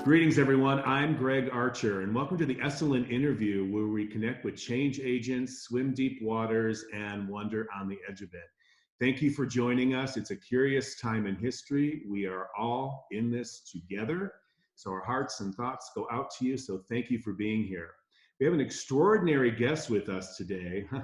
Greetings, everyone. I'm Greg Archer, and welcome to the Esalen Interview, where we connect with change agents, swim deep waters, and wonder on the edge of it. Thank you for joining us. It's a curious time in history. We are all in this together, so our hearts and thoughts go out to you, so thank you for being here. We have an extraordinary guest with us today, who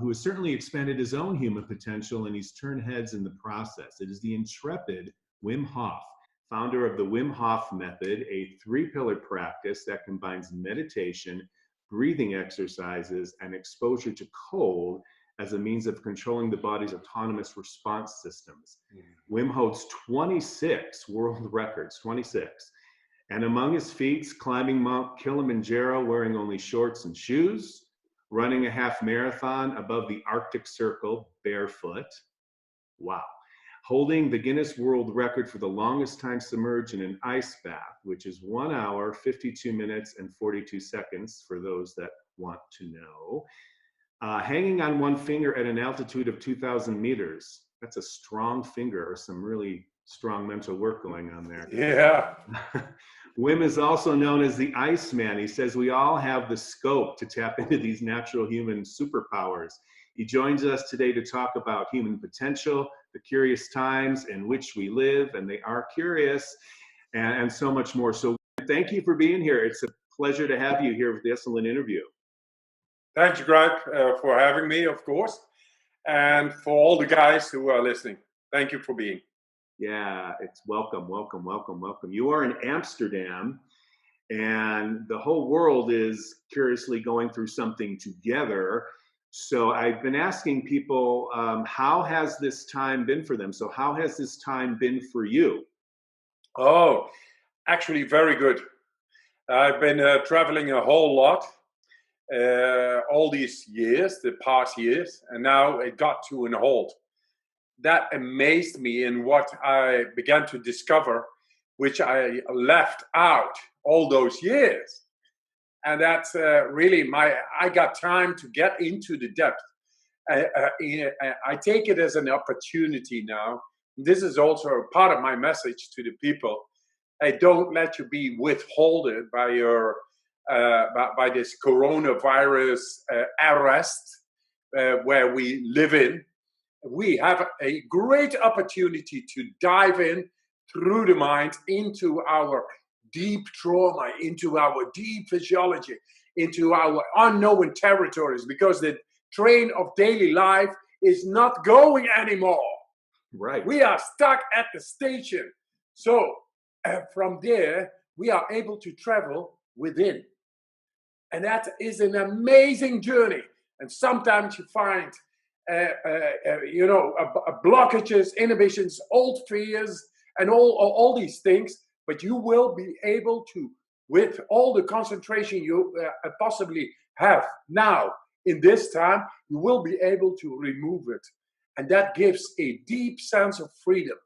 has certainly expanded his own human potential, and he's turned heads in the process. It is the intrepid Wim Hof, founder of the Wim Hof Method, a three-pillar practice that combines meditation, breathing exercises, and exposure to cold as a means of controlling the body's autonomous response systems. Wim holds 26 world records, 26. And among his feats, climbing Mount Kilimanjaro wearing only shorts and shoes, running a half marathon above the Arctic Circle barefoot. Wow. Holding the Guinness World Record for the longest time submerged in an ice bath, which is 1 hour, 52 minutes, and 42 seconds for those that want to know. Hanging on one finger at an altitude of 2,000 meters. That's a strong finger, or some really strong mental work going on there. Yeah. Wim is also known as the Iceman. He says we all have the scope to tap into these natural human superpowers. He joins us today to talk about human potential, the curious times in which we live, and they are curious, and so much more. So thank you for being here. It's a pleasure to have you here with the Esalen Interview. Thank you, Greg, for having me, of course, and for all the guys who are listening. Thank you for being. Yeah, it's welcome. You are in Amsterdam, and the whole world is curiously going through something together. So I've been asking people, how has this time been for them? So how has this time been for you? Oh, actually very good. I've been traveling a whole lot all these years, the past years, and now it got to an halt. That amazed me in what I began to discover, which I left out all those years. And that's really I got time to get into the depth. I take it as an opportunity now. This is also part of my message to the people. I don't let you be withholded by your by this coronavirus arrest where we live in. We have a great opportunity to dive in through the mind into our deep trauma, into our deep physiology, into our unknown territories, because the train of daily life is not going anymore. Right. We are stuck at the station. So from there, we are able to travel within. And that is an amazing journey. And sometimes you find blockages, inhibitions, old fears, and all these things. But you will be able to, with all the concentration you possibly have now in this time, you will be able to remove it. And that gives a deep sense of freedom.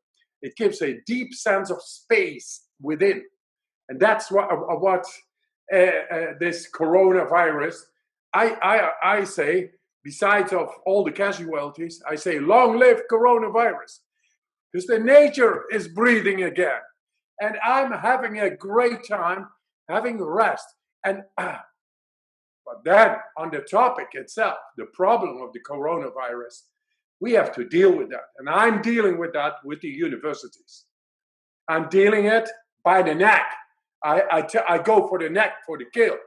It gives a deep sense of space within. And that's what this coronavirus, I say, besides of all the casualties, I say, long live coronavirus. Because the nature is breathing again. And I'm having a great time, having rest. And but then on the topic itself, the problem of the coronavirus, we have to deal with that. And I'm dealing with that with the universities. I'm dealing it by the neck. I go for the neck, for the kill.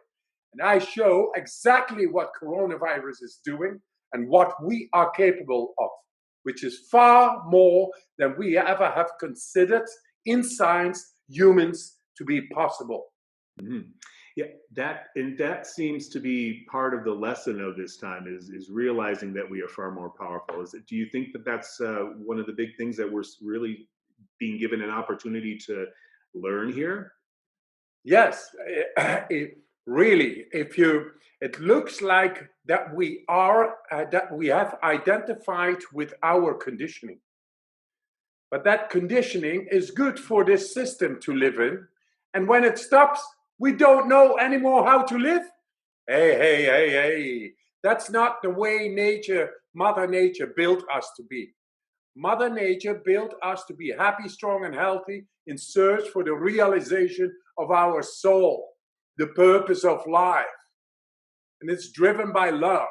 And I show exactly what coronavirus is doing and what we are capable of, which is far more than we ever have considered in science, humans, to be possible. Mm-hmm. Yeah, that seems to be part of the lesson of this time is realizing that we are far more powerful. Do you think that that's one of the big things that we're really being given an opportunity to learn here? Yes, it looks like that we have identified with our conditioning. But that conditioning is good for this system to live in. And when it stops, we don't know anymore how to live. Hey. That's not the way Mother Nature built us to be. Mother Nature built us to be happy, strong, and healthy in search for the realization of our soul, the purpose of life. And it's driven by love,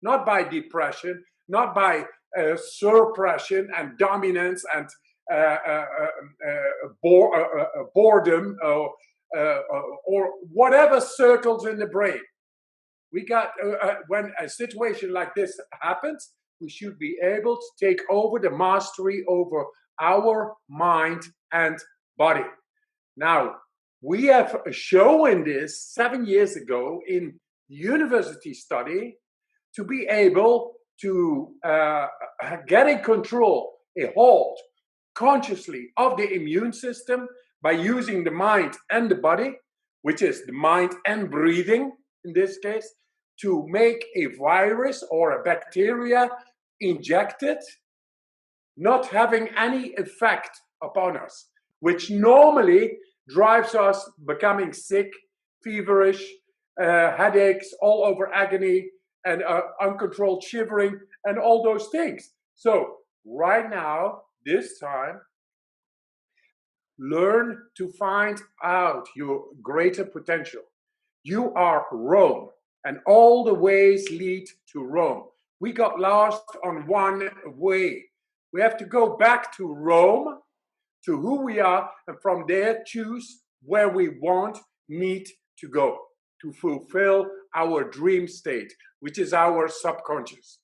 not by depression, not by suppression and dominance and boredom or whatever circles in the brain. We got when a situation like this happens, we should be able to take over the mastery over our mind and body. Now, we have shown this 7 years ago in university study to be able to get in control, a hold consciously of the immune system by using the mind and the body, which is the mind and breathing in this case, to make a virus or a bacteria injected, not having any effect upon us, which normally drives us becoming sick, feverish, headaches, all over agony, and uncontrolled shivering, and all those things. So right now, this time, learn to find out your greater potential. You are Rome, and all the ways lead to Rome. We got lost on one way. We have to go back to Rome, to who we are, and from there choose where we need to go to fulfill our dream state, which is our subconscious.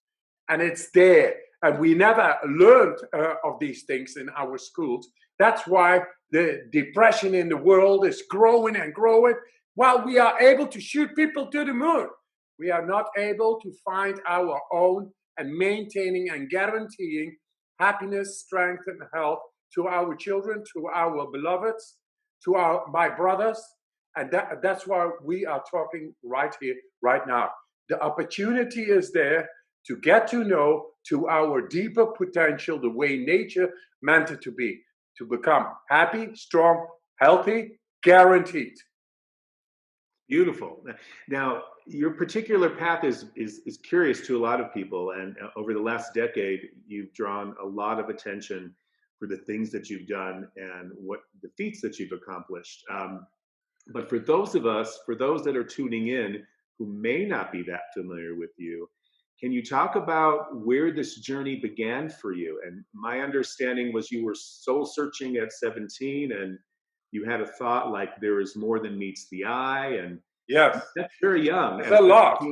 And it's there. And we never learned of these things in our schools. That's why the depression in the world is growing and growing. While we are able to shoot people to the moon, we are not able to find our own and maintaining and guaranteeing happiness, strength, and health to our children, to our beloveds, to my brothers. And that's why we are talking right here, right now. The opportunity is there to get to know to our deeper potential the way nature meant it to be, to become happy, strong, healthy, guaranteed. Beautiful. Now, your particular path is curious to a lot of people, and over the last decade, you've drawn a lot of attention for the things that you've done and what the feats that you've accomplished. But for those of us, for those that are tuning in who may not be that familiar with you, can you talk about where this journey began for you? And my understanding was you were soul searching at 17, and you had a thought like there is more than meets the eye, and yes, that's very young. It's a lot,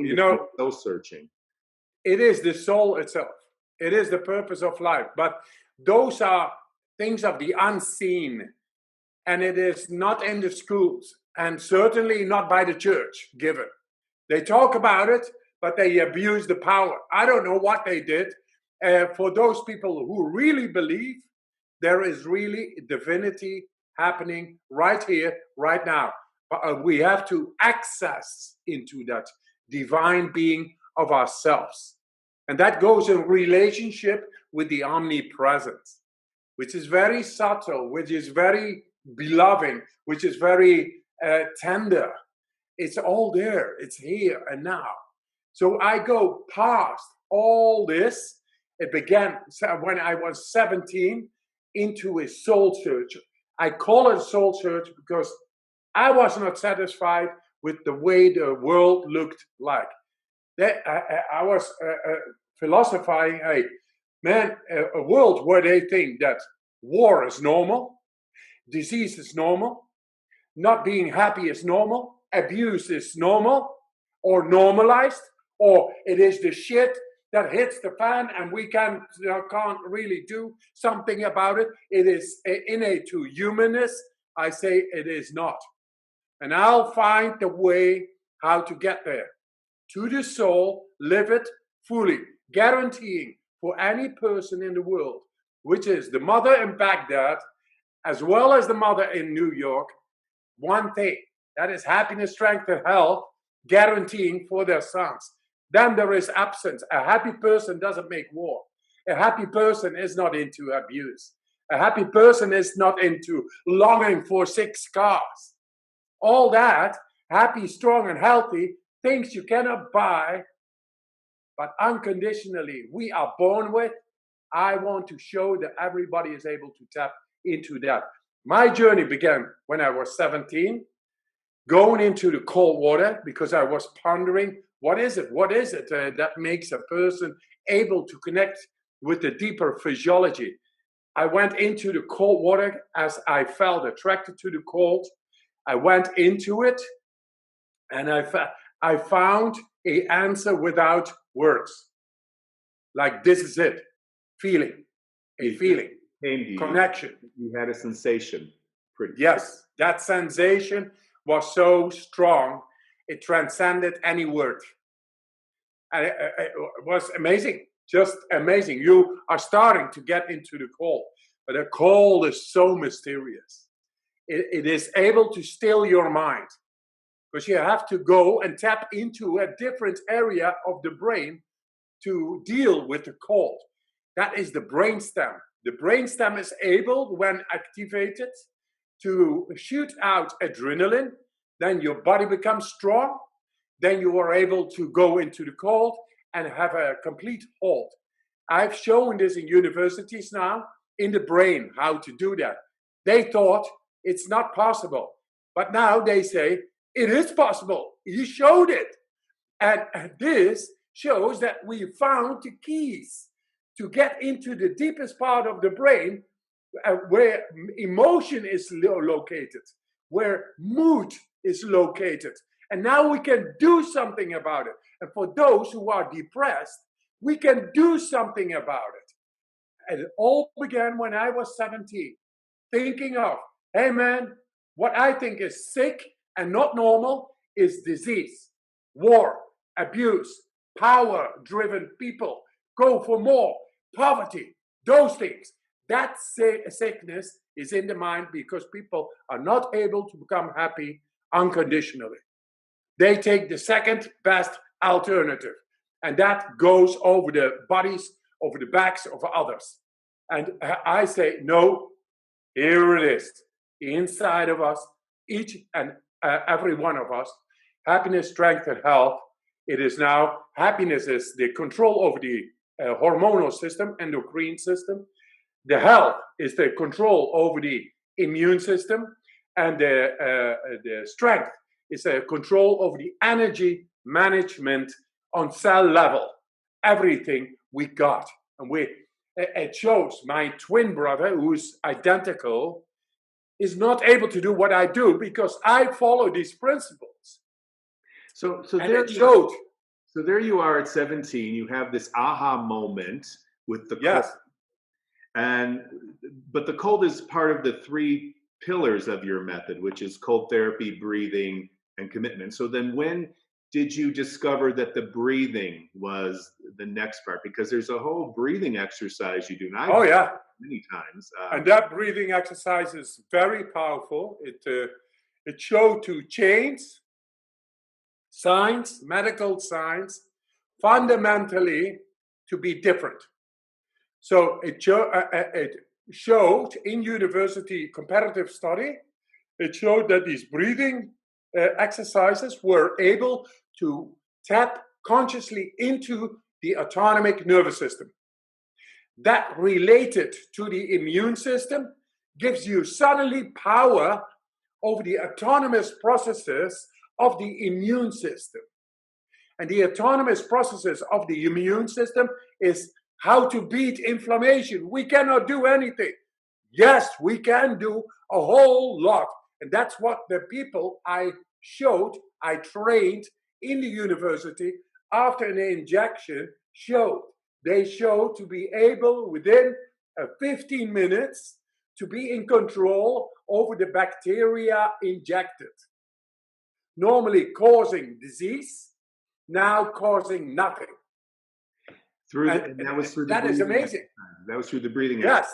Soul searching. It is the soul itself. It is the purpose of life. But those are things of the unseen, and it is not in the schools, and certainly not by the church given. They talk about it, but they abuse the power. I don't know what they did. For those people who really believe, there is really divinity happening right here, right now. We have to access into that divine being of ourselves. And that goes in relationship with the omnipresence, which is very subtle, which is very beloved, which is very tender. It's all there. It's here and now. So I go past all this. It began when I was 17 into a soul search. I call it soul search because I was not satisfied with the way the world looked like. I was philosophizing, a world where they think that war is normal, disease is normal, not being happy is normal, abuse is normal or normalized, or it is the shit that hits the fan and we can't really do something about it. It is innate to humanness. I say it is not. And I'll find the way how to get there. To the soul, live it fully, guaranteeing for any person in the world, which is the mother in Baghdad, as well as the mother in New York, one thing, that is happiness, strength, and health, guaranteeing for their sons. Then there is absence. A happy person doesn't make war. A happy person is not into abuse. A happy person is not into longing for 6 cars. All that, happy, strong, and healthy, things you cannot buy, but unconditionally we are born with, I want to show that everybody is able to tap into that. My journey began when I was 17, going into the cold water because I was pondering, what is it that makes a person able to connect with the deeper physiology? I went into the cold water as I felt attracted to the cold. I went into it and I found an answer without words. Like, this is it. Feeling. A feeling. Connection. You had a sensation. Yes, that sensation was so strong, it transcended any word. And it was amazing, just amazing. You are starting to get into the cold, but the cold is so mysterious. It is able to still your mind, because you have to go and tap into a different area of the brain to deal with the cold. That is the brainstem. The brainstem is able, when activated, to shoot out adrenaline. Then your body becomes strong. Then you are able to go into the cold and have a complete hold. I've shown this in universities now, in the brain, how to do that. They thought it's not possible. But now they say, it is possible. You showed it. And this shows that we found the keys to get into the deepest part of the brain, where emotion is located, where mood is located. And now we can do something about it. And for those who are depressed, we can do something about it. And it all began when I was 17, thinking of, hey man, what I think is sick and not normal is disease, war, abuse, power-driven people, go for more, poverty, those things. That sickness is in the mind because people are not able to become happy unconditionally. They take the second best alternative, and that goes over the bodies, over the backs of others. And I say, no, here it is, inside of us, each and every one of us, happiness, strength, and health. It is now, happiness is the control over the hormonal system, endocrine system. The health is the control over the immune system, and the strength is a control over the energy management on cell level. Everything we got. And it shows my twin brother, who's identical, is not able to do what I do because I follow these principles. So there you are at 17. You have this aha moment with the yes. cold. But the cold is part of the 3 pillars of your method, which is cold therapy, breathing, and commitment. So then when did you discover that the breathing was the next part? Because there's a whole breathing exercise you do. And I've done many times. And that breathing exercise is very powerful. It showed to change science, medical science, fundamentally to be different. So it showed in university comparative study, it showed that these breathing exercises were able to tap consciously into the autonomic nervous system. That related to the immune system gives you suddenly power over the autonomous processes of the immune system. And the autonomous processes of the immune system is how to beat inflammation. We cannot do anything. Yes, we can do a whole lot. And that's what the people I trained in the university after an injection showed. They showed to be able, within 15 minutes, to be in control over the bacteria injected. Normally causing disease, now causing nothing. That is amazing. That was through the breathing exercise.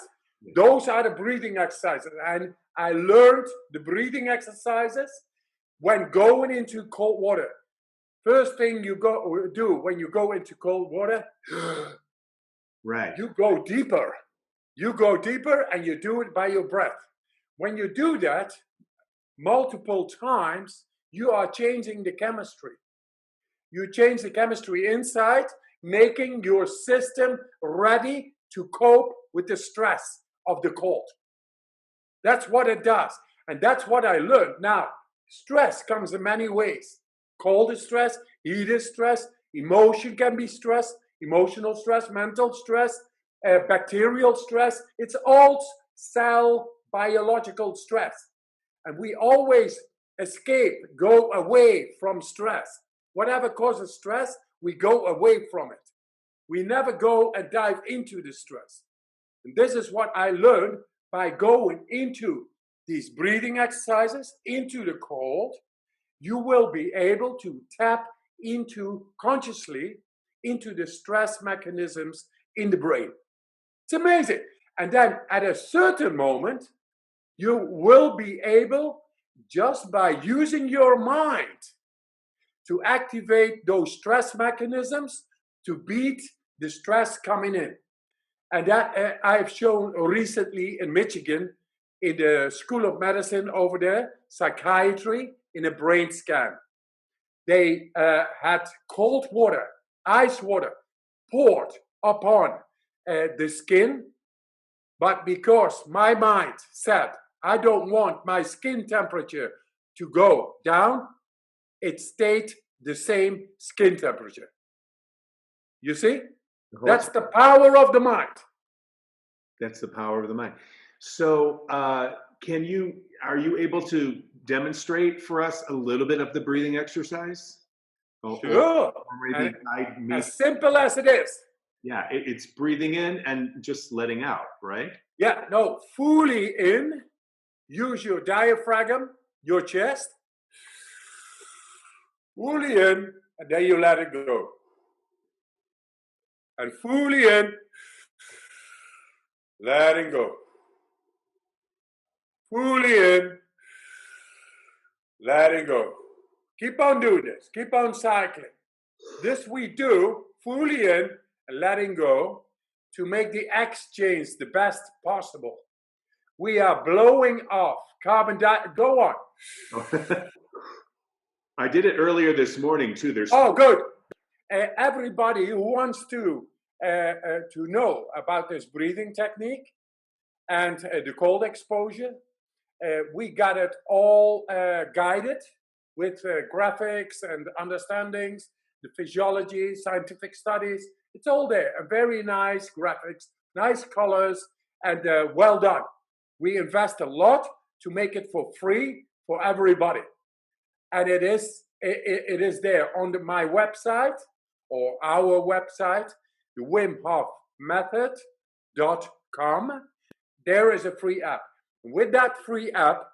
Yes, those are the breathing exercises. And I learned the breathing exercises when going into cold water. First thing you do when you go into cold water, right? You go deeper. You go deeper and you do it by your breath. When you do that multiple times, you are changing the chemistry. You change the chemistry inside, making your system ready to cope with the stress of the cold. That's what it does. And that's what I learned. Now, stress comes in many ways. Cold is stress, heat is stress, emotion can be stress, emotional stress, mental stress, bacterial stress. It's all cell biological stress. And we always escape, go away from stress. Whatever causes stress, we go away from it. We never go and dive into the stress. And this is what I learned by going into these breathing exercises, into the cold. You will be able to tap into consciously into the stress mechanisms in the brain. It's amazing. And then at a certain moment, you will be able, just by using your mind, to activate those stress mechanisms to beat the stress coming in. And that I've shown recently in Michigan, in the School of Medicine over there, psychiatry, in a brain scan. They had cold water, ice water, poured upon the skin. But because my mind said, I don't want my skin temperature to go down, it stayed the same skin temperature. You see? That's the power of the mind. That's the power of the mind. So are you able to demonstrate for us a little bit of the breathing exercise? Sure. Maybe guide me. As simple as it is. Yeah, it's breathing in and just letting out, right? Yeah, no, fully in. Use your diaphragm, your chest. Fully in, and then you let it go. And fully in, letting go. Fully in, letting go. Keep on doing this. Keep on cycling. This we do fully in and letting go to make the exchange the best possible. We are blowing off carbon dioxide. Go on. I did it earlier this morning too. Oh, good. Everybody who wants to know about this breathing technique and the cold exposure, we got it all guided with graphics and understandings, the physiology, scientific studies. It's all there. A very nice graphics, nice colors, and well done. We invest a lot to make it for free for everybody. And it is there on my website or our website, the Wim Hof Method.com. There is a free app. With that free app,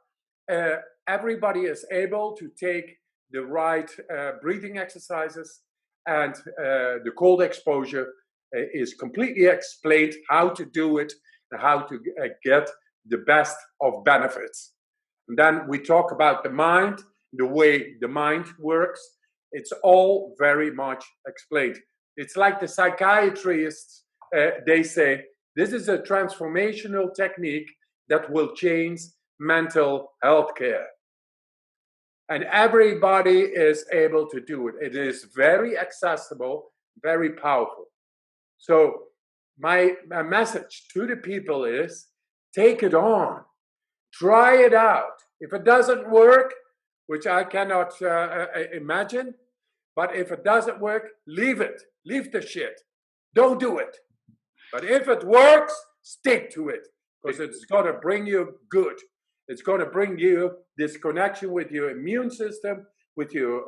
everybody is able to take the right breathing exercises, and the cold exposure is completely explained how to do it and how to get the best of benefits. And then we talk about the mind, the way the mind works. It's all very much explained. It's like the psychiatrists, they say, this is a transformational technique that will change mental health care. And everybody is able to do it. It is very accessible, very powerful. So my message to the people is, take it on. Try it out. If it doesn't work, which I cannot imagine, but if it doesn't work, leave it. Leave the shit. Don't do it. But if it works, stick to it, because it's going to bring you good. It's going to bring you this connection with your immune system, with your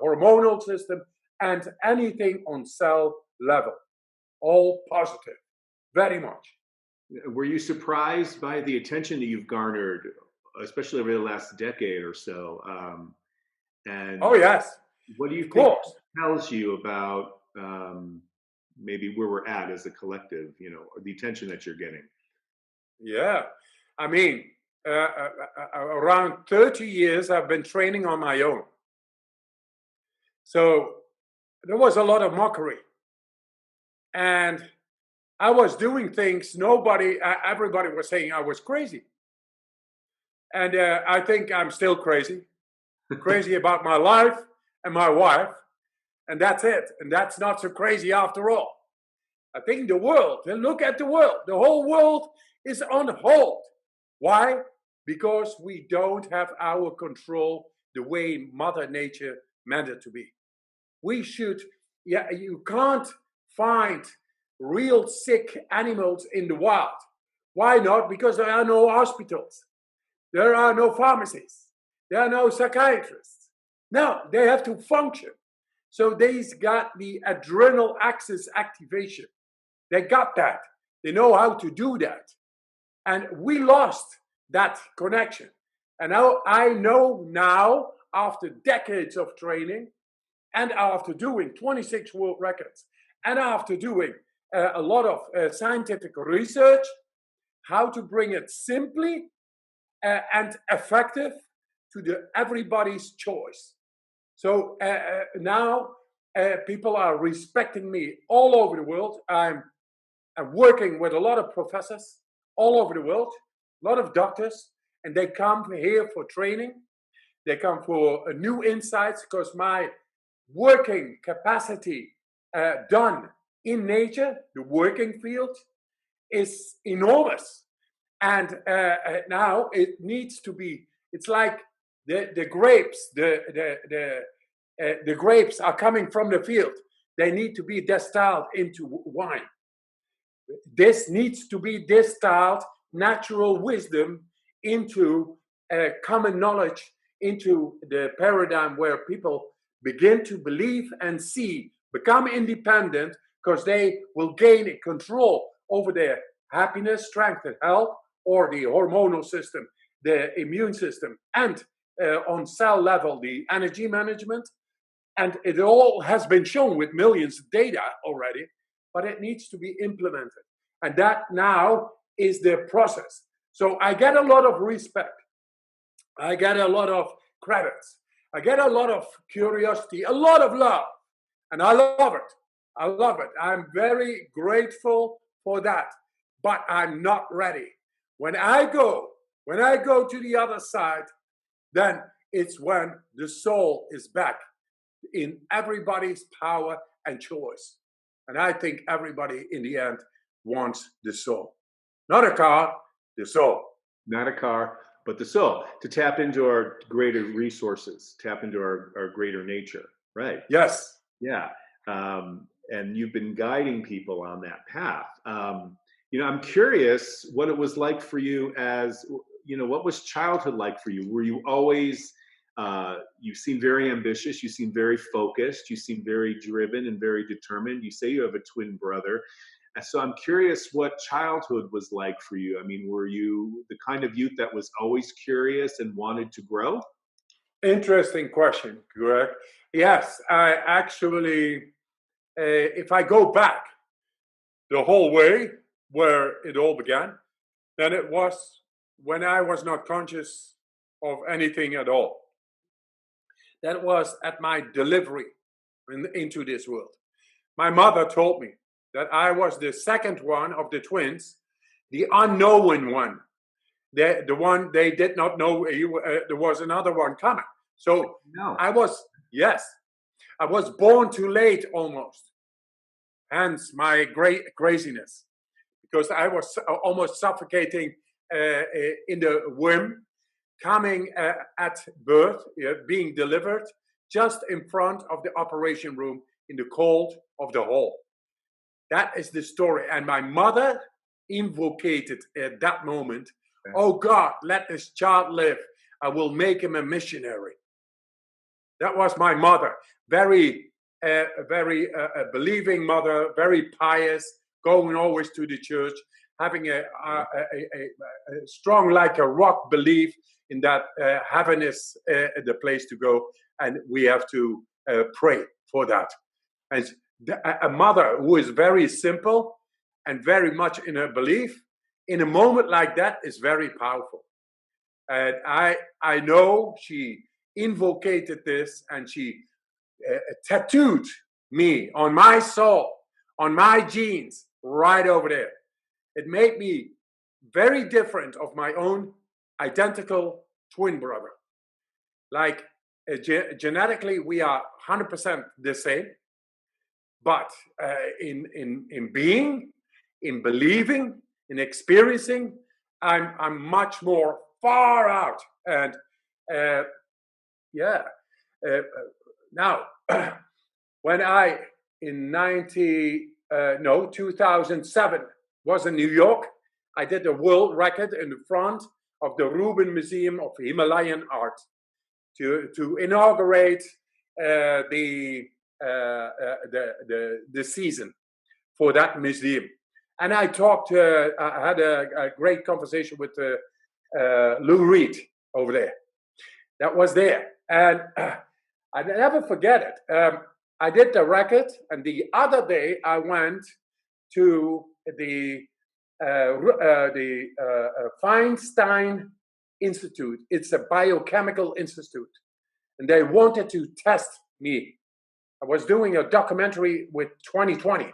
hormonal system, and anything on cell level. All positive. Very much. Were you surprised by the attention that you've garnered, especially over the last decade or so? And oh, yes. What do you think tells you about maybe where we're at as a collective, or the attention that you're getting? Yeah. I mean, around 30 years, I've been training on my own. So there was a lot of mockery. And I was doing things everybody was saying I was crazy. And I think I'm still crazy. Crazy about my life and my wife. And that's it. And that's not so crazy after all. I think the world, and look at the world, the whole world is on hold. Why? Because we don't have our control the way Mother Nature meant it to be. We should, yeah, you can't find real sick animals in the wild. Why not? Because there are no hospitals, there are no pharmacies, there are no psychiatrists. No, they have to function. So they's got the adrenal axis activation. They got that. They know how to do that. And we lost that connection. And now I know now, after decades of training, and after doing 26 world records, and after doing a lot of scientific research, how to bring it simply and effective to the everybody's choice. So now people are respecting me all over the world. I'm working with a lot of professors all over the world, a lot of doctors, and they come here for training. They come for new insights because my working capacity done in nature, the working field, is enormous. And now it needs to be, it's like the grapes, the grapes are coming from the field. They need to be distilled into wine. This needs to be distilled natural wisdom into common knowledge, into the paradigm where people begin to believe and see, become independent, because they will gain control over their happiness, strength, and health, or the hormonal system, the immune system, and on cell level, the energy management. And it all has been shown with millions of data already, but it needs to be implemented. And that now is the process. So I get a lot of respect. I get a lot of credits. I get a lot of curiosity, a lot of love. And I love it. I love it. I'm very grateful for that. But I'm not ready. When I go to the other side, then it's when the soul is back in everybody's power and choice. And I think everybody in the end wants the soul. Not a car, the soul. Not a car, but the soul. To tap into our greater resources, tap into our greater nature. Right. Yes. Yeah. And you've been guiding people on that path. I'm curious what it was like for you as, what was childhood like for you? Were you always, you seem very ambitious, you seem very focused, you seem very driven and very determined. You say you have a twin brother. So I'm curious what childhood was like for you. I mean, were you the kind of youth that was always curious and wanted to grow? Interesting question, Greg. Yes, I actually, if I go back the whole way where it all began, then it was when I was not conscious of anything at all. That was at my delivery into this world. My mother told me that I was the second one of the twins, the unknown one. The one they did not know there was another one coming. So No. I was born too late almost. Hence my great craziness, because I was almost suffocating in the womb, coming at birth, being delivered just in front of the operation room in the cold of the hall. That is the story. And my mother invocated at that moment, "Oh God, let this child live. I will make him a missionary." That was my mother. Very believing mother, very pious, going always to the church, having a strong, like a rock belief in that heaven is the place to go, and we have to pray for that. And a mother who is very simple and very much in her belief, in a moment like that, is very powerful. And I know she invocated this, and she tattooed me on my soul, on my genes, right over there. It made me very different of my own identical twin brother. Like genetically, we are 100% the same. but in being, in believing, in experiencing, I'm much more far out. And yeah, now when I in 2007 was in New York, I did a world record in the front of the Rubin Museum of Himalayan Art to inaugurate the season for that museum. And I had a great conversation with Lou Reed over there. That was there. And I never forget it. I did the record, and the other day I went to the Feinstein Institute. It's a biochemical institute, and they wanted to test me. I was doing a documentary with 2020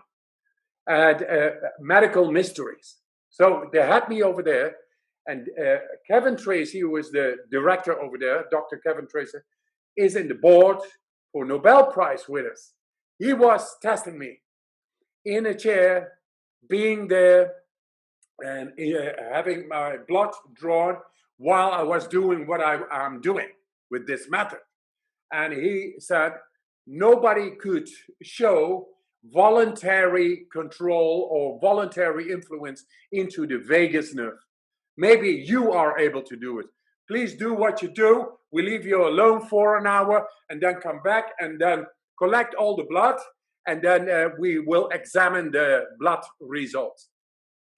and medical mysteries. So they had me over there, and Kevin Tracy, who was the director over there, Dr. Kevin Tracy, is in the board for Nobel Prize winners. He was testing me in a chair, being there, and having my blood drawn while I was doing what I'm doing with this method. And he said, nobody could show voluntary control or voluntary influence into the vagus nerve. Maybe you are able to do it. Please do what you do. We leave you alone for an hour and then come back and then collect all the blood, and then we will examine the blood results.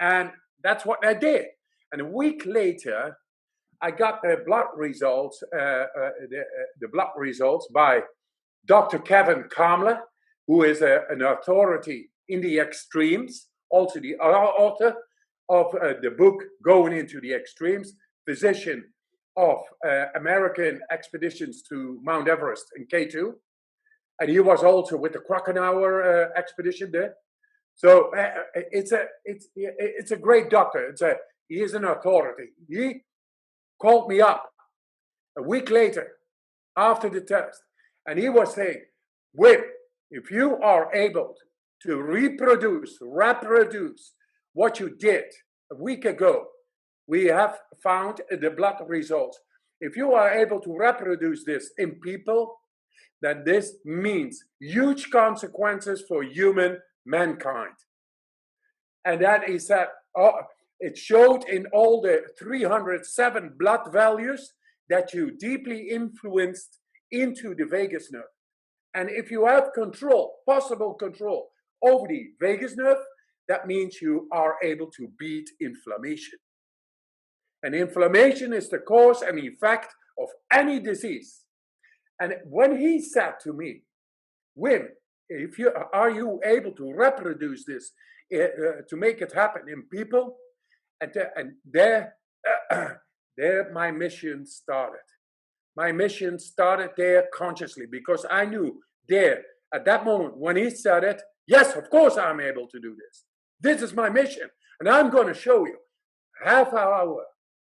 And that's what I did. And a week later, I got the blood results, the blood results by Dr. Kevin Kamler, who is an authority in the extremes, also the author of the book Going into the Extremes, physician of American expeditions to Mount Everest in K2. And he was also with the Krakauer expedition there. So it's a great doctor. He is an authority. He called me up a week later after the test, and he was saying, Wim, if you are able to reproduce what you did a week ago, we have found the blood results. If you are able to reproduce this in people, then this means huge consequences for mankind. And then he said, it showed in all the 307 blood values that you deeply influenced into the vagus nerve. And if you have possible control over the vagus nerve, that means you are able to beat inflammation. And inflammation is the cause and effect of any disease. And when he said to me, Wim, are you able to reproduce this to make it happen in people? And there my mission started. My mission started there consciously, because I knew there at that moment when he said it, yes, of course I'm able to do this. This is my mission, and I'm going to show you. Half an hour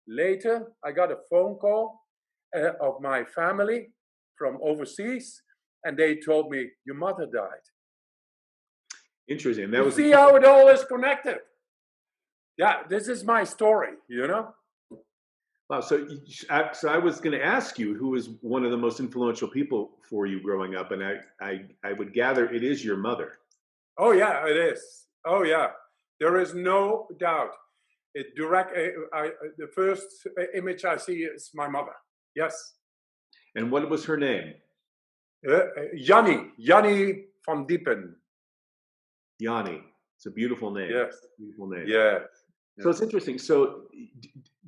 later, I got a phone call of my family from overseas, and they told me, your mother died. Interesting. You see how it all is connected. Yeah, this is my story, you know? Wow. So I was going to ask you who was one of the most influential people for you growing up, and I would gather it is your mother. Oh yeah, it is. Oh yeah, there is no doubt. The first image I see is my mother. Yes. And what was her name? Jannie van Diepen. Jannie. It's a beautiful name. Yes. Beautiful name. Yeah. So it's interesting. So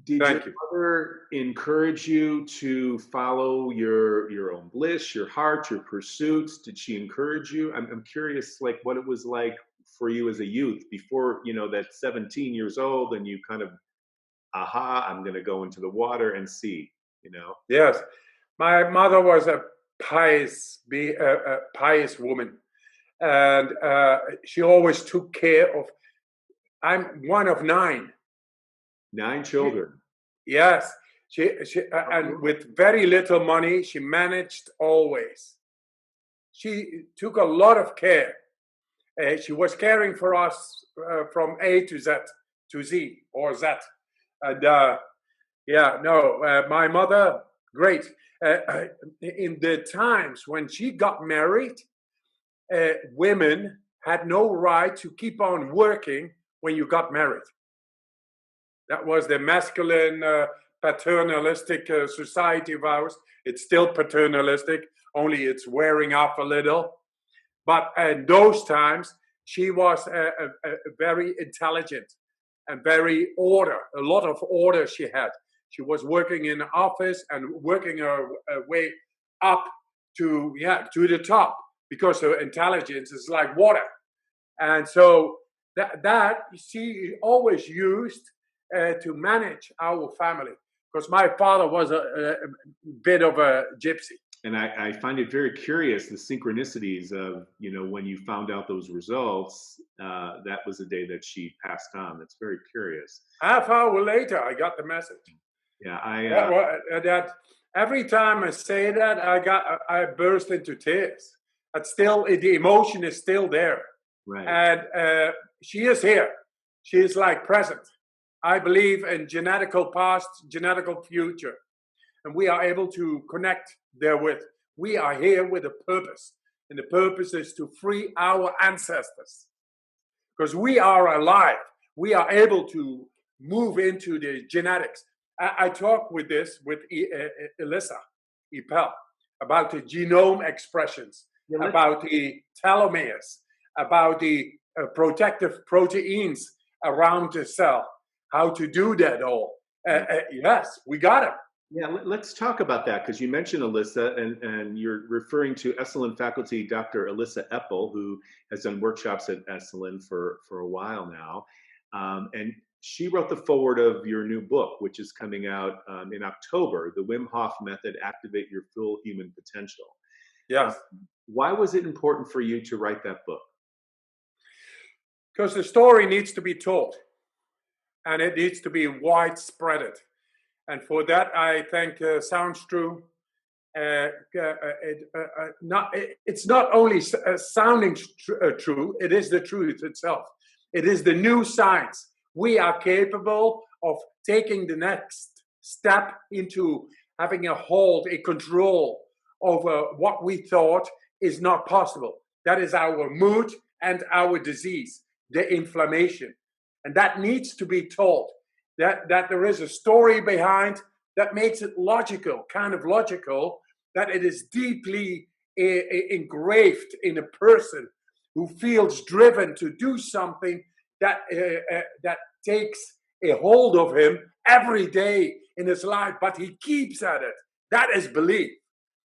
did your mother encourage you to follow your own bliss, your heart, your pursuits? Did she encourage you? I'm curious, like, what it was like for you as a youth before, that 17 years old, and you kind of, I'm going to go into the water and see, Yes. My mother was a pious woman, and she always took care of. I'm one of 9. 9 children. Yes. She and with very little money, she managed always. She took a lot of care. She was caring for us from A to Z, to Z or Z. And my mother, great. In the times when she got married, women had no right to keep on working when you got married. That was the masculine, paternalistic society of ours. It's still paternalistic, only it's wearing off a little. But in those times, she was very intelligent and very a lot of order she had. She was working in the office and working her way up to the top, because her intelligence is like water. And so that she always used to manage our family, because my father was a bit of a gypsy. And I find it very curious, the synchronicities of, when you found out those results, that was the day that she passed on. That's very curious. Half hour later, I got the message. Yeah, that every time I say that, I burst into tears. But still, the emotion is still there. Right. And she is here. She is like present. I believe in genetical past, genetical future. And we are able to connect therewith. We are here with a purpose. And the purpose is to free our ancestors. Because we are alive. We are able to move into the genetics. I talk with Elissa Ipel about the genome expressions, about the telomeres, about the protective proteins around the cell, how to do that all. Yes, we got it. Yeah, let's talk about that, because you mentioned Elissa, and you're referring to Esalen faculty, Dr. Elissa Epel, who has done workshops at Esalen for a while now. And she wrote the foreword of your new book, which is coming out in October, The Wim Hof Method, Activate Your Full Human Potential. Yes. Why was it important for you to write that book? Because the story needs to be told, and it needs to be widespread. And for that, I thank Sounds True. It's not only sounding true, it is the truth itself. It is the new science. We are capable of taking the next step into having a hold, a control over what we thought is not possible. That is our mood and our disease, the inflammation. And that needs to be told. That there is a story behind that makes it logical, that it is deeply engraved in a person who feels driven to do something that takes a hold of him every day in his life, but he keeps at it. That is belief.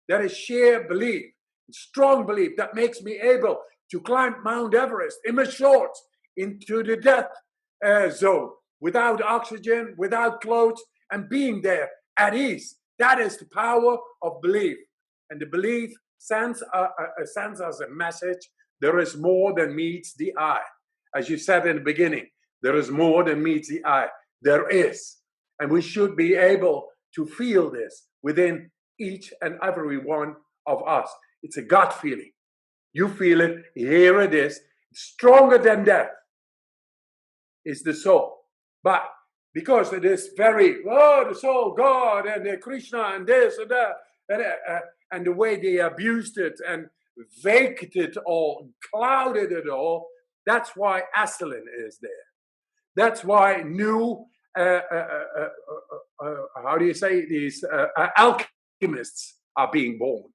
That is sheer belief, strong belief that makes me able to climb Mount Everest in my shorts into the death zone, without oxygen, without clothes, and being there at ease. That is the power of belief. And the belief sends us a message. There is more than meets the eye. As you said in the beginning, there is more than meets the eye. There is. And we should be able to feel this within each and every one of us. It's a gut feeling. You feel it. Here it is. Stronger than death is the soul. But because it is the soul, God, and Krishna, and this and that, and the way they abused it and vacant it all, clouded it all, that's why Esalen is there. That's why new, these alchemists are being born.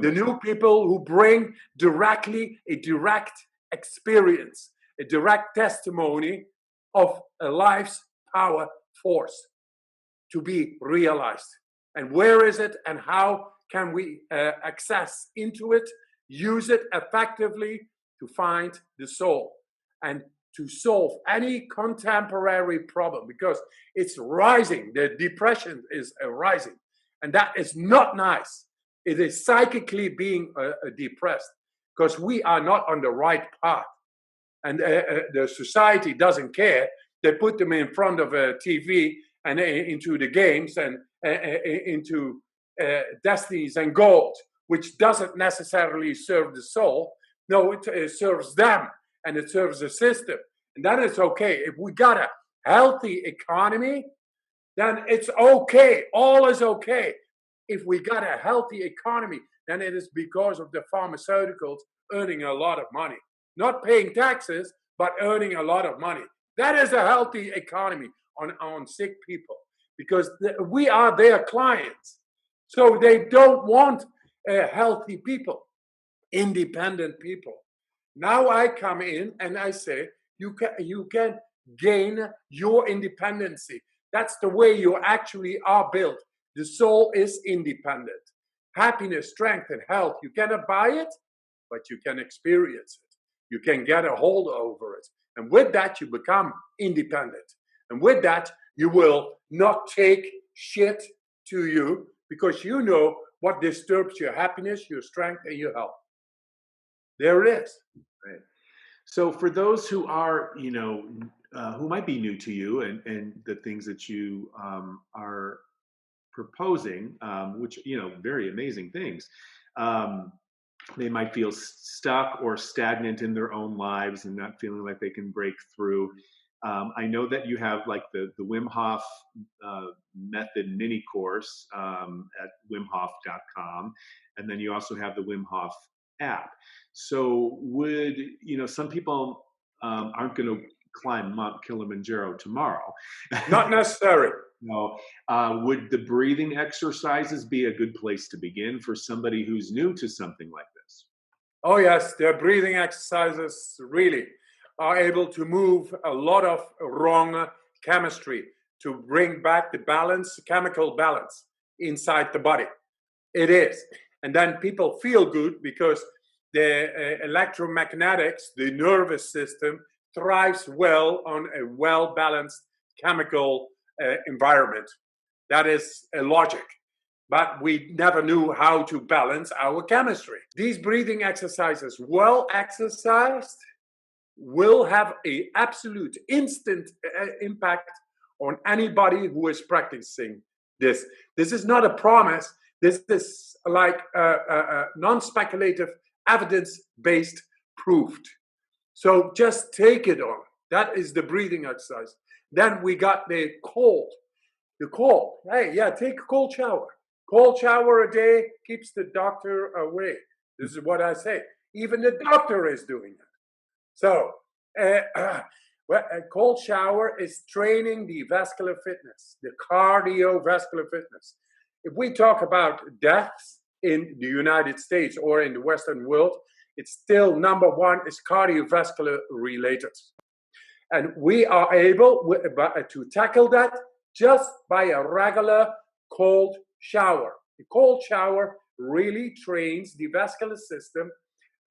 The new people who bring directly a direct experience, a direct testimony of a life's power force to be realized. And where is it, and how can we access into it, use it effectively to find the soul and to solve any contemporary problem, because it's rising. The depression is rising, and that is not nice. It is psychically being depressed, because we are not on the right path. And the society doesn't care. They put them in front of a TV and into the games and into destinies and gold, which doesn't necessarily serve the soul. No, it serves them. and it serves the system. And then it's okay. If we got a healthy economy, then it's okay. All is okay. If we got a healthy economy, then it is because of the pharmaceuticals earning a lot of money. Not paying taxes, but earning a lot of money. That is a healthy economy on sick people, because we are their clients. So they don't want healthy people, independent people. Now I come in and I say, you can gain your independency. That's the way you actually are built. The soul is independent. Happiness, strength, and health, you cannot buy it, but you can experience it. You can get a hold over it. And with that, you become independent. And with that, you will not take shit to you, because you know what disturbs your happiness, your strength, and your health. There it is. Right. So for those who are, who might be new to you and the things that you are proposing, which, very amazing things, they might feel stuck or stagnant in their own lives and not feeling like they can break through. I know that you have like the Wim Hof Method mini course at wimhof.com, and then you also have the Wim Hof app. So would, some people aren't going to climb Mount Kilimanjaro tomorrow. Not necessary. No. Would the breathing exercises be a good place to begin for somebody who's new to something like this? Oh yes, the breathing exercises really are able to move a lot of wrong chemistry to bring back the balance, chemical balance inside the body. It is. And then people feel good because the electromagnetics, the nervous system, thrives well on a well-balanced chemical environment. That is a logic. But we never knew how to balance our chemistry. These breathing exercises, well exercised, will have an absolute instant impact on anybody who is practicing this. This is not a promise. This is like non-speculative, evidence-based proved. So just take it on. That is the breathing exercise. Then we got the cold. The cold. Hey, yeah, take a cold shower. Cold shower a day keeps the doctor away. This is what I say. Even the doctor is doing it. So, well, a cold shower is training the vascular fitness, the cardiovascular fitness. If we talk about deaths in the United States or in the Western world, it's still number one is cardiovascular related. And we are able to tackle that just by a regular cold shower. The cold shower really trains the vascular system,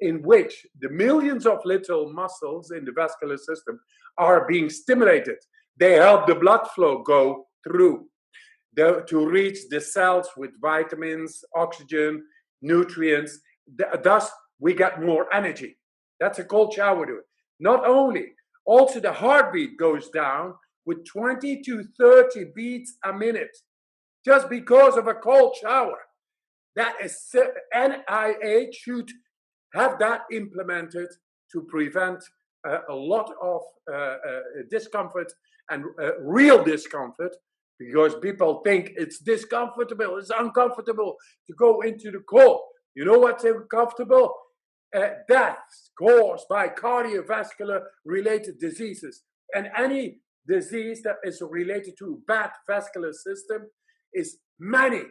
in which the millions of little muscles in the vascular system are being stimulated. They help the blood flow go through to reach the cells with vitamins, oxygen, nutrients. Thus, we get more energy. That's a cold shower doing. Not only, also the heartbeat goes down with 20 to 30 beats a minute just because of a cold shower. That is, NIH should have that implemented to prevent a lot of discomfort and real discomfort, because people think it's discomfortable, it's uncomfortable to go into the cold. You know what's uncomfortable? Deaths caused by cardiovascular related diseases. And any disease that is related to bad vascular system is many.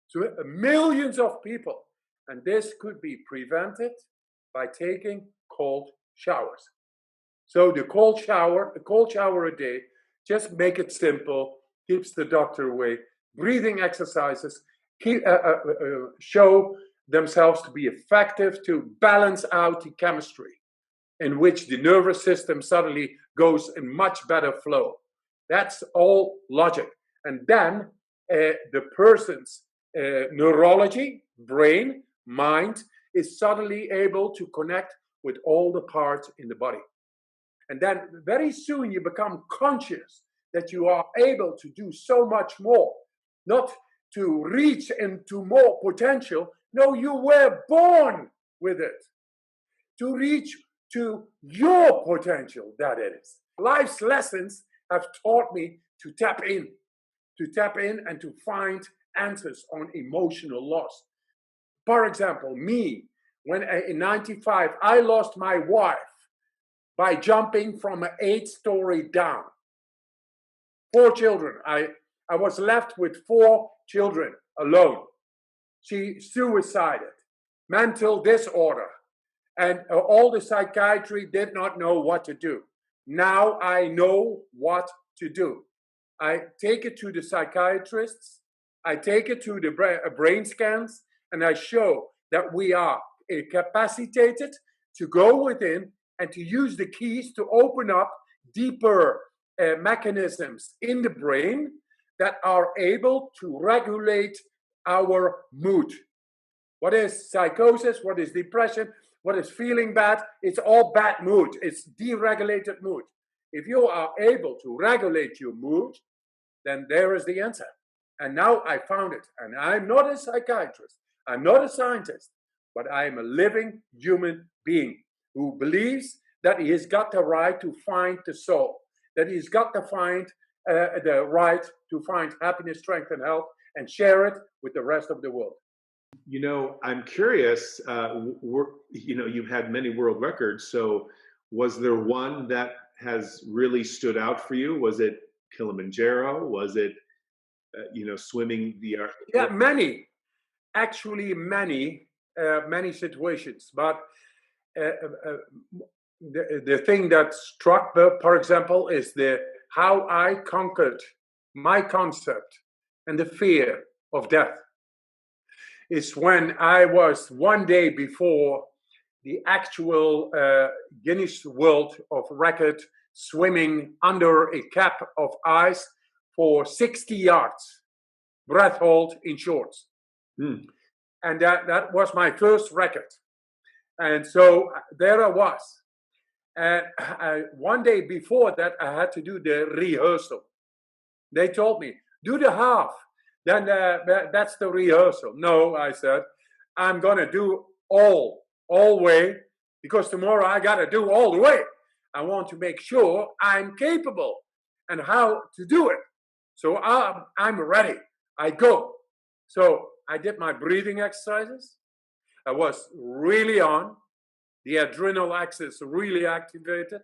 So millions of people. And this could be prevented by taking cold showers. So the cold shower, a cold shower a day, just make it simple, keeps the doctor away. Breathing exercises show themselves to be effective to balance out the chemistry, in which the nervous system suddenly goes in much better flow. That's all logic. And then the person's neurology, brain, mind, is suddenly able to connect with all the parts in the body. And then very soon you become conscious that you are able to do so much more, not to reach into more potential. No, you were born with it. to reach to your potential, that is. Life's lessons have taught me to tap in and to find answers on emotional loss. For example, me, when in 95, I lost my wife by jumping from an 8-story down. 4 children. I was left with 4 children alone. She suicided, mental disorder, and all the psychiatry did not know what to do. Now I know what to do. I take it to the psychiatrists, I take it to the brain scans, and I show that we are capacitated to go within and to use the keys to open up deeper mechanisms in the brain that are able to regulate our mood. What is psychosis? What is depression? What is feeling bad? It's all bad mood. It's deregulated mood. If you are able to regulate your mood, then there is the answer. And now I found it. And I'm not a psychiatrist. I'm not a scientist. But I am a living human being who believes that he has got the right to find the soul, that he's got to find the right to find happiness, strength, and health, and share it with the rest of the world. You know, I'm curious, you've had many world records. So was there one that has really stood out for you? Was it Kilimanjaro? Was it, swimming the... Yeah, many. Actually, many situations. But the thing that struck me, for example, is how I conquered my concept and the fear of death. It's when I was one day before the actual Guinness World of Record swimming under a cap of ice for 60 yards, breath hold in shorts. And that was my first record. And so there I was. And one day before that, I had to do the rehearsal. They told me, do the half. Then that's the rehearsal. No, I said, I'm going to do all way, because tomorrow I got to do all the way. I want to make sure I'm capable and how to do it. So I'm ready. I go. So I did my breathing exercises. I was really on. The adrenal axis really activated.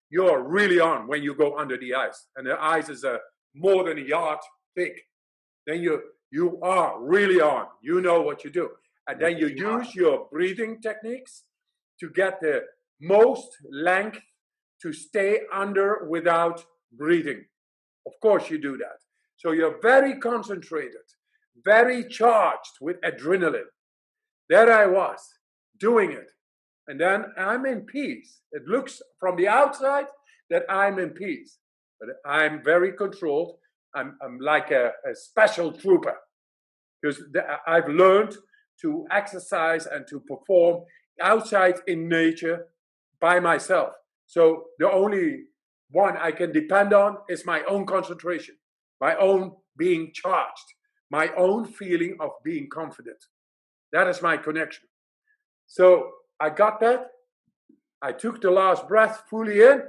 You're really on when you go under the ice. And the ice is more than a yard thick. Then you are really on. You know what you do. And then you use your breathing techniques to get the most length to stay under without breathing. Of course you do that. So you're very concentrated, very charged with adrenaline. There I was, doing it. And then I'm in peace. It looks from the outside that I'm in peace. But I'm very controlled. I'm like a special trooper, because I've learned to exercise and to perform outside in nature by myself. So the only one I can depend on is my own concentration, my own being charged, my own feeling of being confident. That is my connection. So I got that. I took the last breath fully in.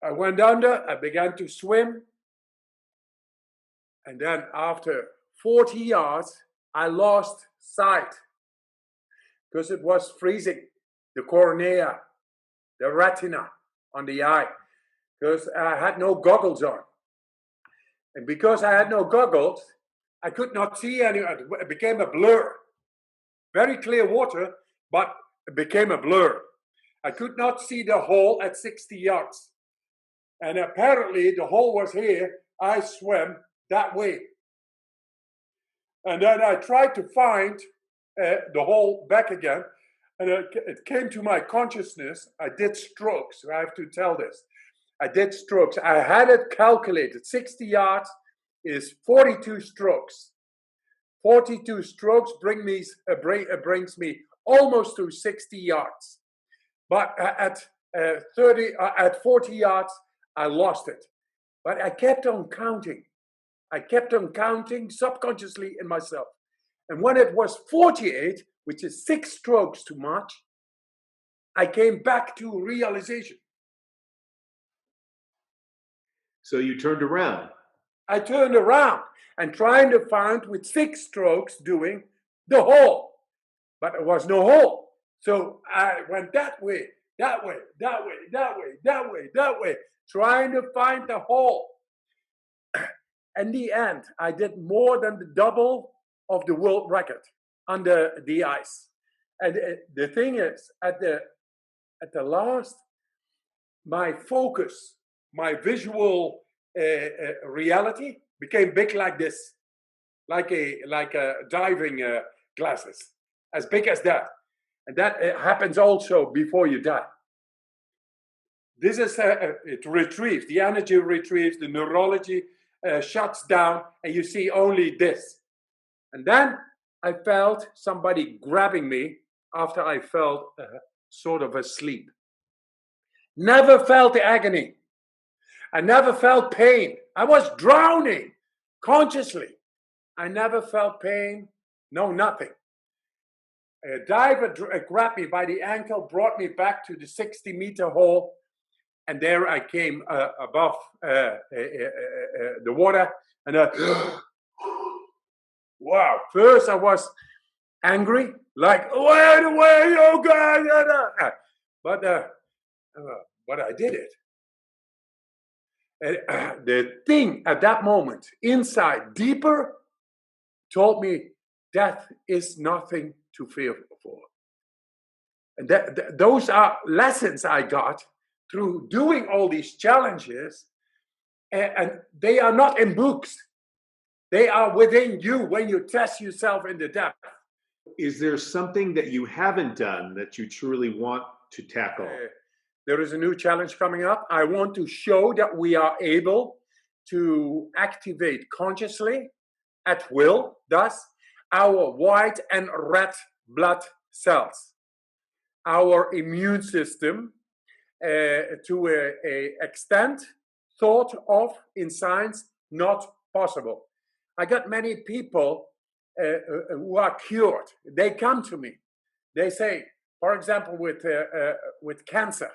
I went under, I began to swim. And then after 40 yards, I lost sight because it was freezing. The cornea, the retina on the eye, because I had no goggles on. And because I had no goggles, I could not see anything. It became a blur. Very clear water, but it became a blur. I could not see the hole at 60 yards. And apparently the hole was here. I swam that way. And then I tried to find the hole back again. And it came to my consciousness. I did strokes. I have to tell this. I did strokes. I had it calculated. 60 yards is 42 strokes. 42 strokes brings me almost to 60 yards. But at 40 yards, I lost it. But I kept on counting. I kept on counting subconsciously in myself. And when it was 48, which is 6 strokes too much, I came back to realization. So you turned around. I turned around and trying to find with 6 strokes doing the hole. But there was no hole. So I went that way, that way, that way, that way, that way, that way, trying to find the hole. In the end, I did more than the double of the world record under the ice. And the thing is, at the last, my focus, my visual reality became big like this, like a diving glasses, as big as that. And that happens also before you die. This is, it retrieves, the energy retrieves, the neurology shuts down, and you see only this. And then I felt somebody grabbing me after I felt sort of asleep. Never felt the agony. I never felt pain. I was drowning consciously. I never felt pain, no nothing. A diver grabbed me by the ankle, brought me back to the 60-meter hole, and there I came above the water. And wow, first I was angry, like, wait away, oh God! But I did it. The thing at that moment, inside, deeper, told me death is nothing to fear for. And those are lessons I got through doing all these challenges, and they are not in books. They are within you when you test yourself in the depth. Is there something that you haven't done that you truly want to tackle? There is a new challenge coming up. I want to show that we are able to activate consciously, at will, thus, our white and red blood cells, our immune system, to an extent thought of in science not possible. I got many people who are cured. They come to me. They say, for example, with cancer,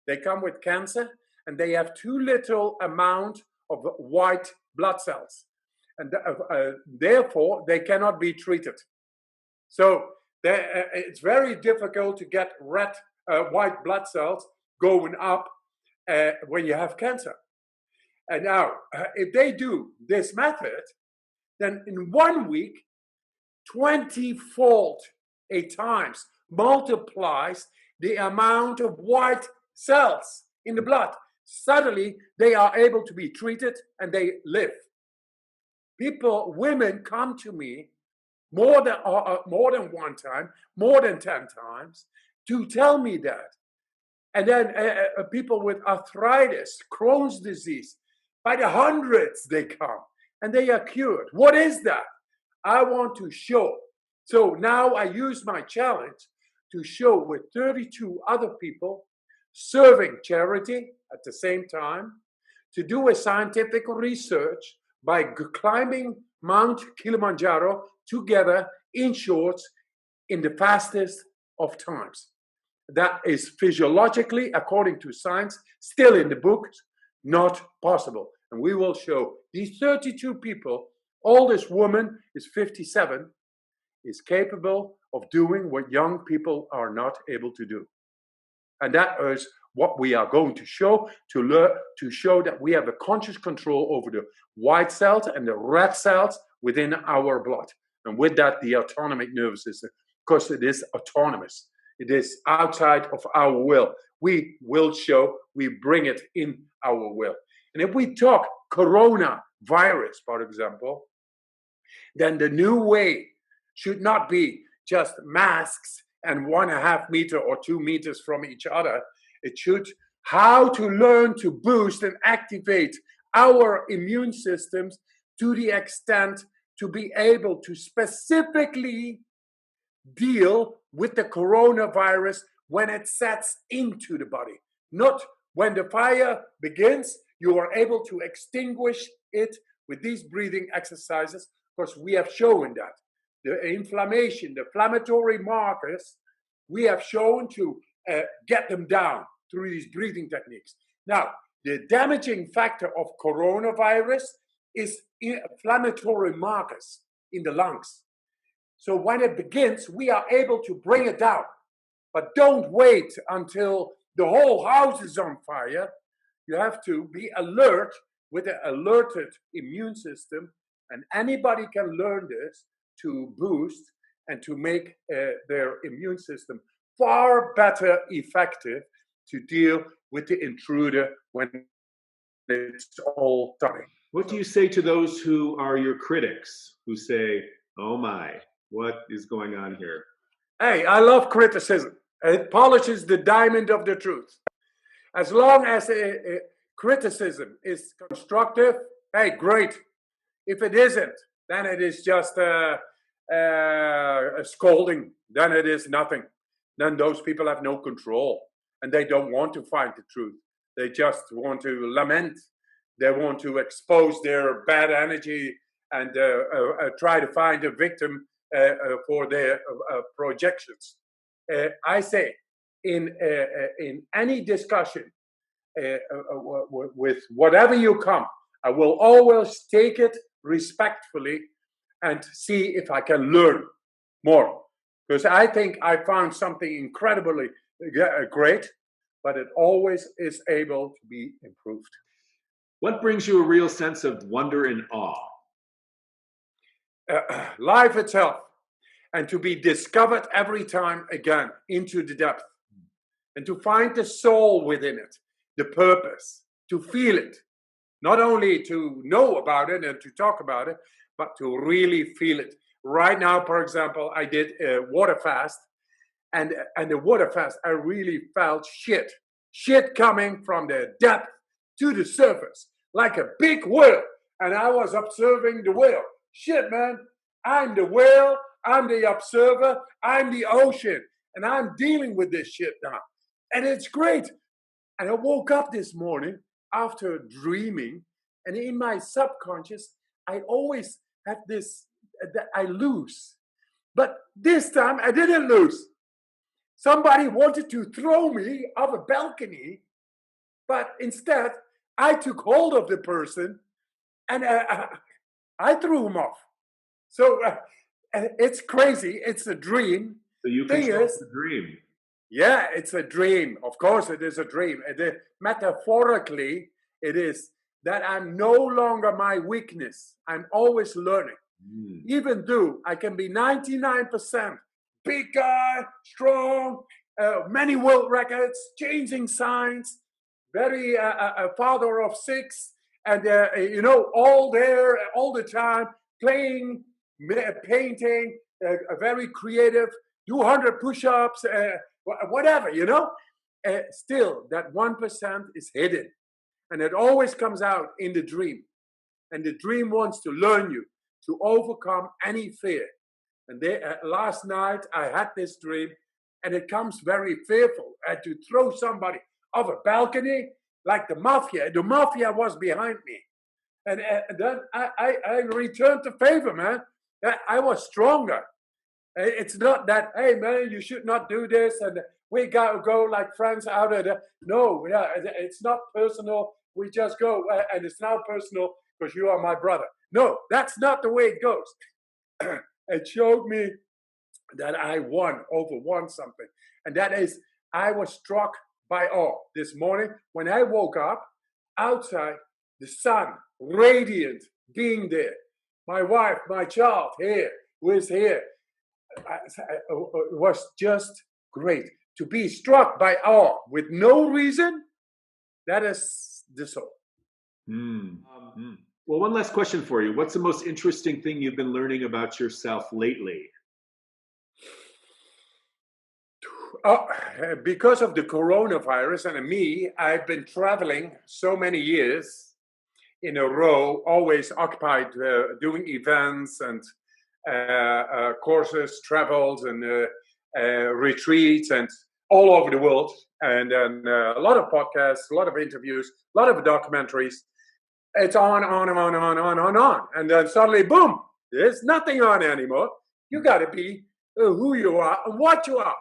they come with cancer and they have too little amount of white blood cells, and therefore they cannot be treated. So it's very difficult to get white blood cells going up when you have cancer. And now, if they do this method, then in 1 week, 20-fold times multiplies the amount of white cells in the blood. Suddenly, they are able to be treated and they live. Women come to me more than 1 time, more than 10 times, to tell me that. And then people with arthritis, Crohn's disease, by the hundreds they come and they are cured. What is that? I want to show. So now I use my challenge to show with 32 other people serving charity at the same time, to do a scientific research by climbing Mount Kilimanjaro together in shorts in the fastest of times. That is physiologically, according to science, still in the books, not possible. And we will show these 32 people, oldest woman is 57, is capable of doing what young people are not able to do. And that is what we are going to show, to show that we have a conscious control over the white cells and the red cells within our blood. And with that, the autonomic nervous system, because it is autonomous. It is outside of our will. We will show, we bring it in our will. And if we talk coronavirus, for example, then the new way should not be just masks and 1.5 meters or 2 meters from each other. It should how to learn to boost and activate our immune systems to the extent to be able to specifically deal with the coronavirus when it sets into the body. Not when the fire begins, you are able to extinguish it with these breathing exercises, because we have shown that. the inflammation, the inflammatory markers, we have shown to get them down through these breathing techniques. Now, the damaging factor of coronavirus is inflammatory markers in the lungs. So when it begins, we are able to bring it down. But don't wait until the whole house is on fire. You have to be alert with an alerted immune system. And anybody can learn this to boost and to make their immune system far better effective to deal with the intruder when it's all starting. What do you say to those who are your critics, who say, oh my, what is going on here? Hey, I love criticism. It polishes the diamond of the truth. As long as criticism is constructive, hey, great. If it isn't, then it is just a scolding. Then it is nothing. Then those people have no control. And they don't want to find the truth. They just want to lament. They want to expose their bad energy and try to find a victim for their projections. I say, in any discussion, with whatever you come, I will always take it respectfully and see if I can learn more. Because I think I found something incredibly great, but it always is able to be improved. What brings you a real sense of wonder and awe? Life itself, and to be discovered every time again into the depth, and to find the soul within it, the purpose, to feel it, not only to know about it and to talk about it, but to really feel it. Right now, for example, I did a water fast, and the water fast, I really felt shit coming from the depth to the surface, like a big whale, and I was observing the whale. Shit, man, I'm the whale, I'm the observer, I'm the ocean, and I'm dealing with this shit now. And it's great. And I woke up this morning after dreaming, and in my subconscious, I always have this, that I lose. But this time, I didn't lose. Somebody wanted to throw me off a balcony, but instead, I took hold of the person, and I threw him off. So it's crazy. It's a dream. So you control the dream. Yeah, it's a dream. Of course, it is a dream. Metaphorically, it is that I'm no longer my weakness. I'm always learning. Even though I can be 99% big guy, strong, many world records, changing signs, very a father of 6, and all there, all the time, playing, painting, very creative, do 100 push-ups, whatever, still that 1% is hidden, and it always comes out in the dream. And the dream wants to learn you to overcome any fear. And last night I had this dream, and it comes very fearful. I had to throw somebody off a balcony, like the mafia. The mafia was behind me, and then I returned the favor, man. I was stronger. It's not that, hey man, you should not do this, and we gotta go like friends out of the. No, yeah, it's not personal. We just go, and it's now personal because you are my brother. No, that's not the way it goes. It showed me that I won something, and that is I was struck by awe this morning when I woke up. Outside, the sun, radiant, being there. My wife, my child here, who is here. It was just great to be struck by awe with no reason. That is the soul. Well, one last question for you. What's the most interesting thing you've been learning about yourself lately? Because of the coronavirus and me, I've been traveling so many years in a row, always occupied doing events and courses, travels, and retreats, and all over the world. And then a lot of podcasts, a lot of interviews, a lot of documentaries. It's on. And then suddenly, boom, there's nothing on anymore. You got to be who you are and what you are.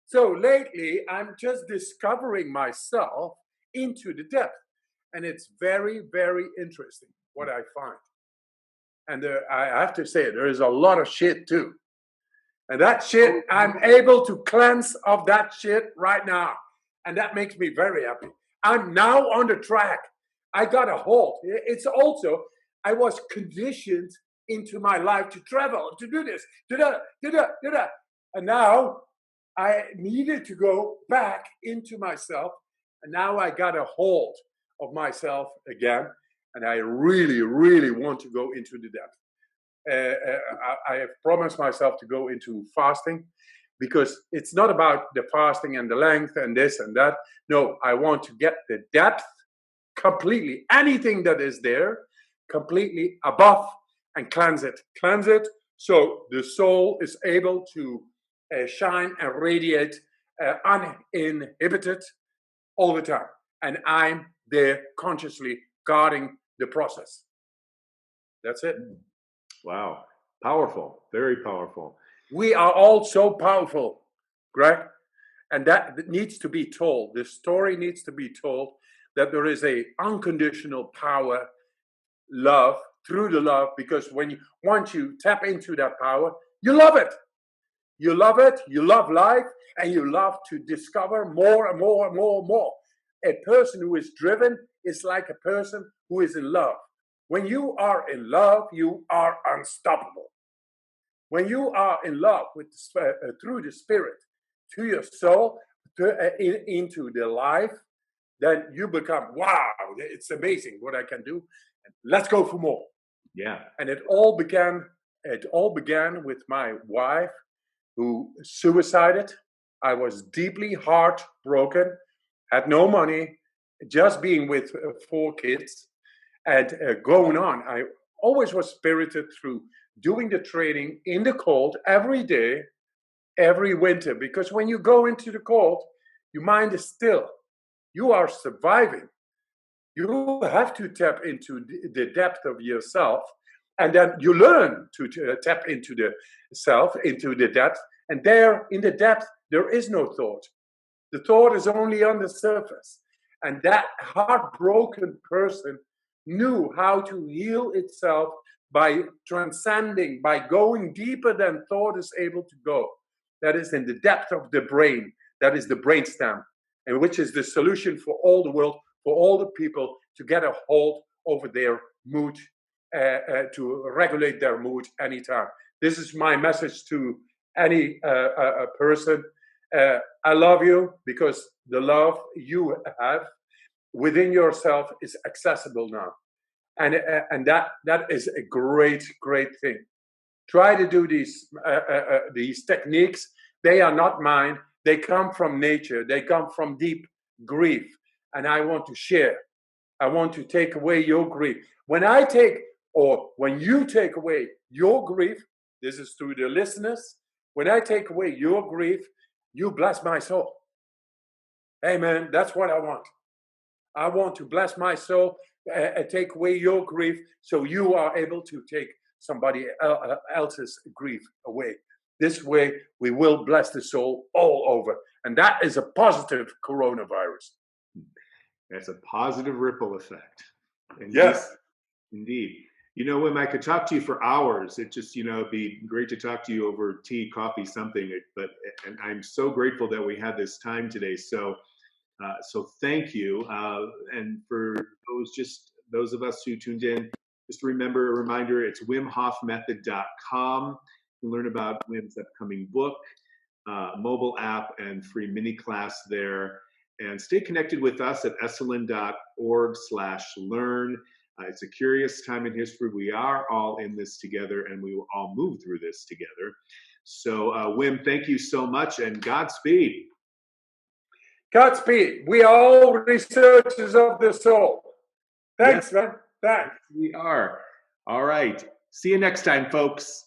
So lately, I'm just discovering myself into the depth. And it's very, very interesting what I find. And I have to say, there is a lot of shit too. And that shit, I'm able to cleanse of that shit right now. And that makes me very happy. I'm now on the track. I got a hold. It's also, I was conditioned into my life to travel, to do this, do that, do that, do that. And now I needed to go back into myself. And now I got a hold of myself again. And I really, really want to go into the depth. I have promised myself to go into fasting, because it's not about the fasting and the length and this and that. No, I want to get the depth completely, anything that is there, completely above, and cleanse it. Cleanse it so the soul is able to shine and radiate uninhibited all the time. And I'm there consciously guarding the process. That's it. Wow. Powerful. Very powerful. We are all so powerful, Greg. And that needs to be told. The story needs to be told that there is a unconditional power, love, through the love, because once you tap into that power, you love it. You love it, you love life, and you love to discover more and more and more and more. A person who is driven is like a person who is in love. When you are in love, you are unstoppable. When you are in love with through the spirit to your soul, into the life, then you become, wow, it's amazing what I can do. Let's go for more. Yeah. And it all began with my wife, who suicided. I was deeply heartbroken, had no money, just being with 4 kids, and going on. I always was spirited through doing the training in the cold every day, every winter, because when you go into the cold, your mind is still. You are surviving. You have to tap into the depth of yourself, and then you learn to tap into the self, into the depth. And there, in the depth, there is no thought. The thought is only on the surface. And that heartbroken person knew how to heal itself by transcending, by going deeper than thought is able to go. That is in the depth of the brain. That is the brainstem, and which is the solution for all the world, for all the people to get a hold over their mood, to regulate their mood anytime. This is my message to any person. I love you, because the love you have within yourself is accessible now. And that is a great thing. Try to do these techniques. They are not mine. They come from nature. They come from deep grief. And I want to share. I want to take away your grief. When you take away your grief, this is to the listeners, when I take away your grief, you bless my soul. Amen. That's what I want. I want to bless my soul, take away your grief, so you are able to take somebody else's grief away. This way, we will bless the soul all over. And that is a positive coronavirus. That's a positive ripple effect. Indeed. Yes. Indeed. You know, Wim, I could talk to you for hours. It just, it'd be great to talk to you over tea, coffee, something. And I'm so grateful that we had this time today. So thank you. And for those of us who tuned in, just a reminder, it's WimHofMethod.com. You can learn about Wim's upcoming book, mobile app, and free mini class there. And stay connected with us at esalen.org/learn. It's a curious time in history. We are all in this together, and we will all move through this together. So, Wim, thank you so much, and Godspeed. Godspeed. We are all researchers of the soul. Thanks, man. Thanks. We are. All right. See you next time, folks.